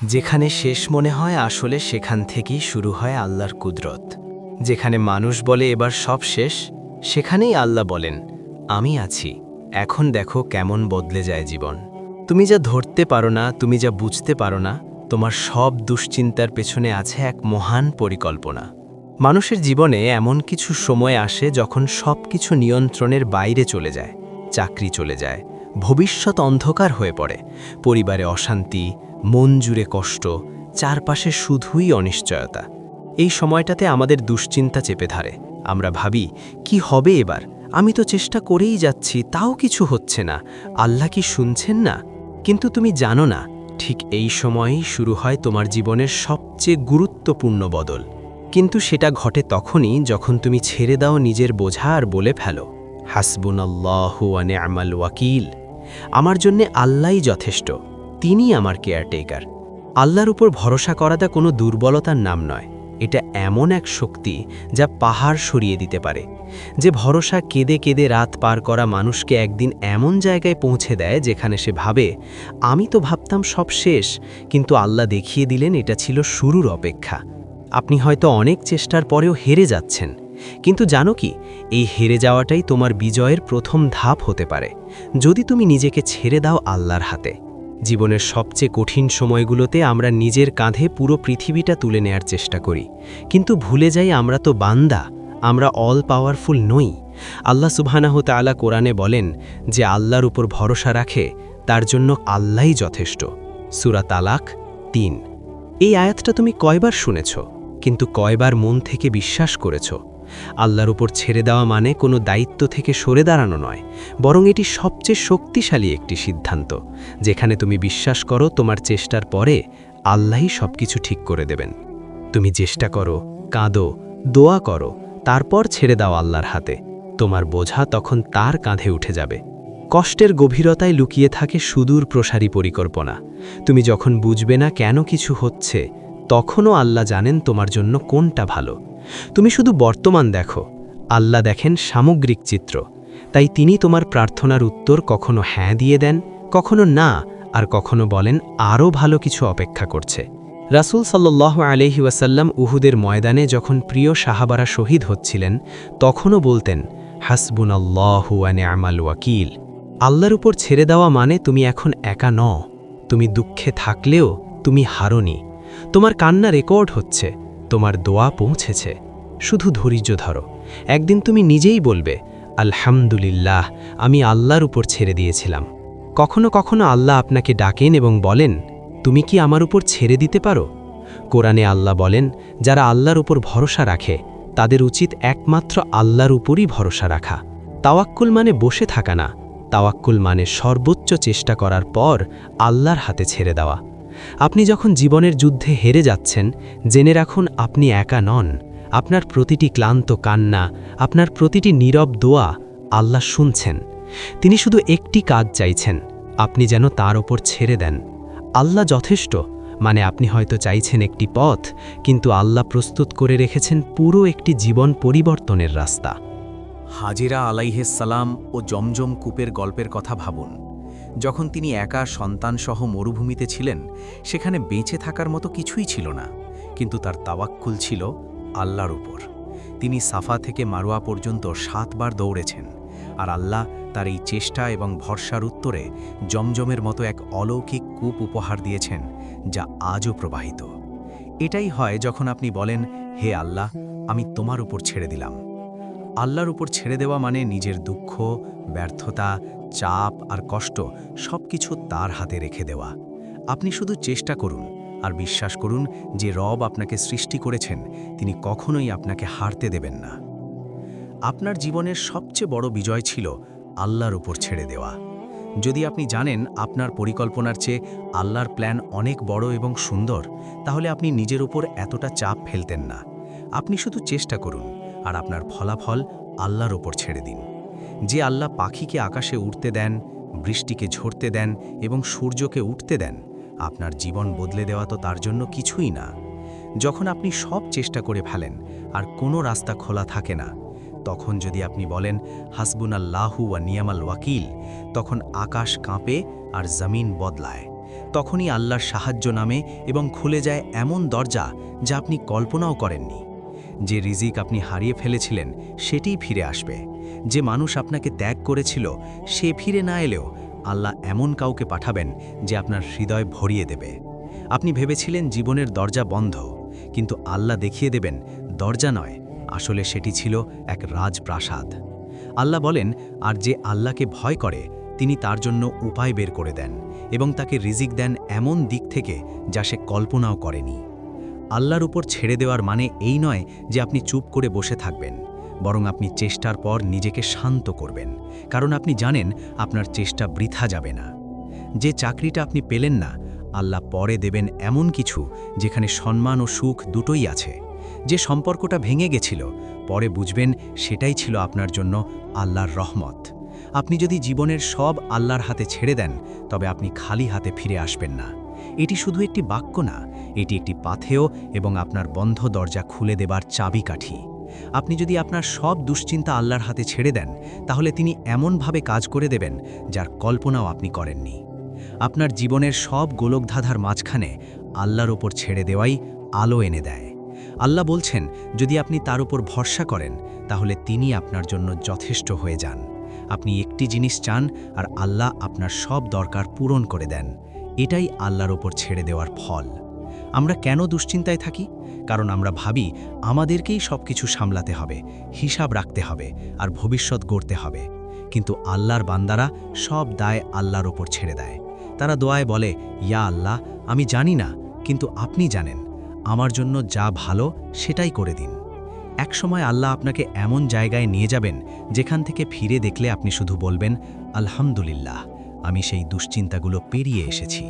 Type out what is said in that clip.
যেখানে শেষ মনে হয় আসলে সেখান থেকেই শুরু হয় আল্লাহর কুদরত। যেখানে মানুষ বলে এবার সব শেষ, সেখানেই আল্লাহ বলেন, আমি আছি, এখন দেখো কেমন বদলে যায় জীবন। তুমি যা ধরতে পারো না, তুমি যা বুঝতে পারো না, তোমার সব দুশ্চিন্তার পেছনে আছে এক মহান পরিকল্পনা। মানুষের জীবনে এমন কিছু সময় আসে যখন সব কিছু নিয়ন্ত্রণের বাইরে চলে যায়। চাকরি চলে যায়, ভবিষ্যৎ অন্ধকার হয়ে পড়ে, পরিবারে অশান্তি, মন জুড়ে কষ্ট, চারপাশে শুধুই অনিশ্চয়তা। এই সময়টাতে আমাদের দুশ্চিন্তা চেপে ধরে। আমরা ভাবি, কি হবে এবার? আমি তো চেষ্টা করেই যাচ্ছি, তাও কিছু হচ্ছে না। আল্লাহ কি শুনছেন না? কিন্তু তুমি জানো না, ঠিক এই সময়েই শুরু হয় তোমার জীবনের সবচেয়ে গুরুত্বপূর্ণ বদল। কিন্তু সেটা ঘটে তখনই যখন তুমি ছেড়ে দাও নিজের বোঝা আর বলে ফেলো, হাসবুনাল্লাহু ওয়া নি'মাল ওয়াকিল। আমার জন্যে আল্লাহই যথেষ্ট, তিনি আমার কেয়ারটেকার। আল্লাহর উপর ভরসা করাটা কোনো দুর্বলতার নাম নয়, এটা এমন এক শক্তি যা পাহাড় সরিয়ে দিতে পারে। যে ভরসা কেঁদে কেঁদে রাত পার করা মানুষকে একদিন এমন জায়গায় পৌঁছে দেয় যেখানে সে ভাবে, আমি তো ভাবতাম সব শেষ, কিন্তু আল্লাহ দেখিয়ে দিলেন এটা ছিল শুরুর অপেক্ষা। আপনি হয়তো অনেক চেষ্টার পরেও হেরে যাচ্ছেন, কিন্তু জানো কি, এই হেরে যাওয়াটাই তোমার বিজয়ের প্রথম ধাপ হতে পারে, যদি তুমি নিজেকে ছেড়ে দাও আল্লাহর হাতে। জীবনের সবচেয়ে কঠিন সময়গুলোতে আমরা নিজের কাঁধে পুরো পৃথিবীটা তুলে নেয়ার চেষ্টা করি, কিন্তু ভুলে যাই আমরা তো বান্দা, আমরা অল পাওয়ারফুল নই। আল্লাহ সুবহানাহু তাআলা কোরআনে বলেন, যে আল্লাহর উপর ভরসা রাখে তার জন্য আল্লাহই যথেষ্ট। সূরা তালাক ৩। এই আয়াতটা তুমি কয়বার শুনেছ, কিন্তু কয়বার মন থেকে বিশ্বাস করেছ? আল্লাহর উপর ছেড়ে দেওয়া মানে কোনো দায়িত্ব থেকে সরে দাঁড়ানো নয়, বরং এটি সবচেয়ে শক্তিশালী একটি সিদ্ধান্ত, যেখানে তুমি বিশ্বাস করো তোমার চেষ্টার পরে আল্লাহই সবকিছু ঠিক করে দেবেন। তুমি চেষ্টা করো, কাঁদো, দোয়া করো, তারপর ছেড়ে দাও আল্লাহর হাতে। তোমার বোঝা তখন তার কাঁধে উঠে যাবে। কষ্টের গভীরতায় লুকিয়ে থাকে সুদূর প্রসারী পরিকল্পনা। তুমি যখন বুঝবে না কেন কিছু হচ্ছে, তখনও আল্লাহ জানেন তোমার জন্য কোনটা ভালো। তুমি শুধু বর্তমান দেখো, আল্লাহ দেখেন সামগ্রিক চিত্র। তাই তিনি তোমার প্রার্থনার উত্তর কখনো হ্যাঁ দিয়ে দেন, কখনো না, আর কখনো বলেন আরও ভালো কিছু অপেক্ষা করছে। রাসূল সাল্লাল্লাহু আলাইহি ওয়াসাল্লাম উহুদের ময়দানে যখন প্রিয় সাহাবারা শহীদ হচ্ছিলেন, তখনও বলতেন, হাসবুনাল্লাহু ওয়া নি'মাল ওয়াকিল। আল্লাহর উপর ছেড়ে দেওয়া মানে তুমি এখন একা নও। তুমি দুঃখে থাকলেও তুমি হারোনি। তোমার কান্না রেকর্ড হচ্ছে, তোমার দোয়া পৌঁছেছে। শুধু ধৈর্য ধরো, একদিন তুমি নিজেই বলবে, আলহামদুলিল্লাহ, আমি আল্লাহর উপর ছেড়ে দিয়েছিলাম। কখনো কখনো আল্লাহ আপনাকে ডাকেন এবং বলেন, তুমি কি আমার উপর ছেড়ে দিতে পারো? কোরআনে আল্লাহ বলেন, যারা আল্লাহর উপর ভরসা রাখে তাদের উচিত একমাত্র আল্লাহর উপরই ভরসা রাখা। তাওয়াক্কুল মানে বসে থাকা না, তাওয়াক্কুল মানে সর্বোচ্চ চেষ্টা করার পর আল্লাহর হাতে ছেড়ে দেওয়া। আপনি যখন জীবনের যুদ্ধে হেরে যাচ্ছেন, জেনে রাখুন আপনি একা নন। আপনার প্রতিটি ক্লান্ত কান্না, আপনার প্রতিটি নীরব দোয়া আল্লাহ শুনছেন। তিনি শুধু একটি কাজ চাইছেন, আপনি যেন তার ওপর ছেড়ে দেন। আল্লাহ যথেষ্ট মানে আপনি হয়তো চাইছেন একটি পথ, কিন্তু আল্লাহ প্রস্তুত করে রেখেছেন পুরো একটি জীবন পরিবর্তনের রাস্তা। হাজেরা আলাইহিস সালাম ও জমজম কূপের গল্পের কথা ভাবুন। যখন তিনি একা সন্তানসহ মরুভূমিতে ছিলেন, সেখানে বেঁচে থাকার মতো কিছুই ছিল না, কিন্তু তার তাওয়াক্কুল ছিল আল্লাহর উপর। তিনি সাফা থেকে মারোয়া পর্যন্ত 7 বার দৌড়েছেন, আর আল্লাহ তার এই চেষ্টা এবং ভরসার উত্তরে জমজমের মতো এক অলৌকিক কূপ উপহার দিয়েছেন, যা আজও প্রবাহিত। এটাই হয় যখন আপনি বলেন, হে আল্লাহ, আমি তোমার উপর ছেড়ে দিলাম। আল্লাহর উপর ছেড়ে দেওয়া মানে নিজের দুঃখ, ব্যর্থতা, চাপ আর কষ্ট সবকিছু তার হাতে রেখে দেওয়া। আপনি শুধু চেষ্টা করুন আর বিশ্বাস করুন যে রব আপনাকে সৃষ্টি করেছেন, তিনি কখনোই আপনাকে হারতে দেবেন না। আপনার জীবনের সবচেয়ে বড় বিজয় ছিল আল্লাহর উপর ছেড়ে দেওয়া। যদি আপনি জানেন আপনার পরিকল্পনার চেয়ে আল্লাহর প্ল্যান অনেক বড় এবং সুন্দর, তাহলে আপনি নিজের উপর এতটা চাপ ফেলতেন না। আপনি শুধু চেষ্টা করুন আর আপনার ফলাফল আল্লাহর ওপর ছেড়ে দিন। যে আল্লাহ পাখিকে আকাশে উড়তে দেন, বৃষ্টিকে ঝরতে দেন এবং সূর্যকে উঠতে দেন, আপনার জীবন বদলে দেওয়া তো তার জন্য কিছুই না। যখন আপনি সব চেষ্টা করে ফেলেন আর কোনো রাস্তা খোলা থাকে না, তখন যদি আপনি বলেন হাসবুনাল্লাহু ওয়া নিয়ামাল ওয়াকিল, তখন আকাশ কাঁপে আর জমিন বদলায়। তখনই আল্লাহর সাহায্য নামে এবং খুলে যায় এমন দরজা যা আপনি কল্পনাও করেননি। যে রিজিক আপনি হারিয়ে ফেলেছিলেন সেটিই ফিরে আসবে। যে মানুষ আপনাকে ত্যাগ করেছিল সে ফিরে না এলেও আল্লাহ এমন কাউকে পাঠাবেন যে আপনার হৃদয় ভরিয়ে দেবে। আপনি ভেবেছিলেন জীবনের দরজা বন্ধ, কিন্তু আল্লাহ দেখিয়ে দেবেন দরজা নয়, আসলে সেটি ছিল এক রাজপ্রাসাদ। আল্লাহ বলেন, আর যে আল্লাহকে ভয় করে তিনি তার জন্য উপায় বের করে দেন এবং তাকে রিজিক দেন এমন দিক থেকে যা সে কল্পনাও করেনি। আল্লাহর উপর ছেড়ে দেওয়ার মানে এই নয় যে আপনি চুপ করে বসে থাকবেন, বরং আপনি চেষ্টার পর নিজেকে শান্ত করবেন, কারণ আপনি জানেন আপনার চেষ্টা বৃথা যাবে না। যে চাকরিটা আপনি পেলেন না, আল্লাহ পরে দেবেন এমন কিছু যেখানে সম্মান ও সুখ দুটোই আছে। যে সম্পর্কটা ভেঙে গেছিল, পরে বুঝবেন সেটাই ছিল আপনার জন্য আল্লাহর রহমত। আপনি যদি জীবনের সব আল্লাহর হাতে ছেড়ে দেন, তবে আপনি খালি হাতে ফিরে আসবেন না। এটি শুধু একটি বাক্য না, এটি একটি পাথেয় এবং আপনার বন্ধ দরজা খুলে দেবার চাবিকাঠি। আপনি যদি আপনার সব দুশ্চিন্তা আল্লাহর হাতে ছেড়ে দেন, তাহলে তিনি এমনভাবে কাজ করে দেবেন যার কল্পনাও আপনি করেননি। আপনার জীবনের সব গোলকধাঁধার মাঝখানে আল্লাহর ওপর ছেড়ে দেওয়াই আলো এনে দেয়। আল্লাহ বলছেন, যদি আপনি তার উপর ভরসা করেন তাহলে তিনি আপনার জন্য যথেষ্ট হয়ে যান। আপনি একটি জিনিস চান আর আল্লাহ আপনার সব দরকার পূরণ করে দেন। এটাই আল্লাহর ওপর ছেড়ে দেওয়ার ফল। আমরা কেন দুশ্চিন্তায় থাকি? কারণ আমরা ভাবি আমাদেরকেই সব কিছু সামলাতে হবে, হিসাব রাখতে হবে আর ভবিষ্যৎ গড়তে হবে। কিন্তু আল্লাহর বান্দারা সব দায় আল্লাহর ওপর ছেড়ে দেয়। তারা দোয়ায় বলে, ইয়া আল্লাহ, আমি জানি না, কিন্তু আপনি জানেন, আমার জন্য যা ভালো সেটাই করে দিন। একসময় আল্লাহ আপনাকে এমন জায়গায় নিয়ে যাবেন যেখান থেকে ফিরে দেখলে আপনি শুধু বলবেন, আলহামদুলিল্লাহ, আমি সেই দুশ্চিন্তাগুলো পেরিয়ে এসেছি।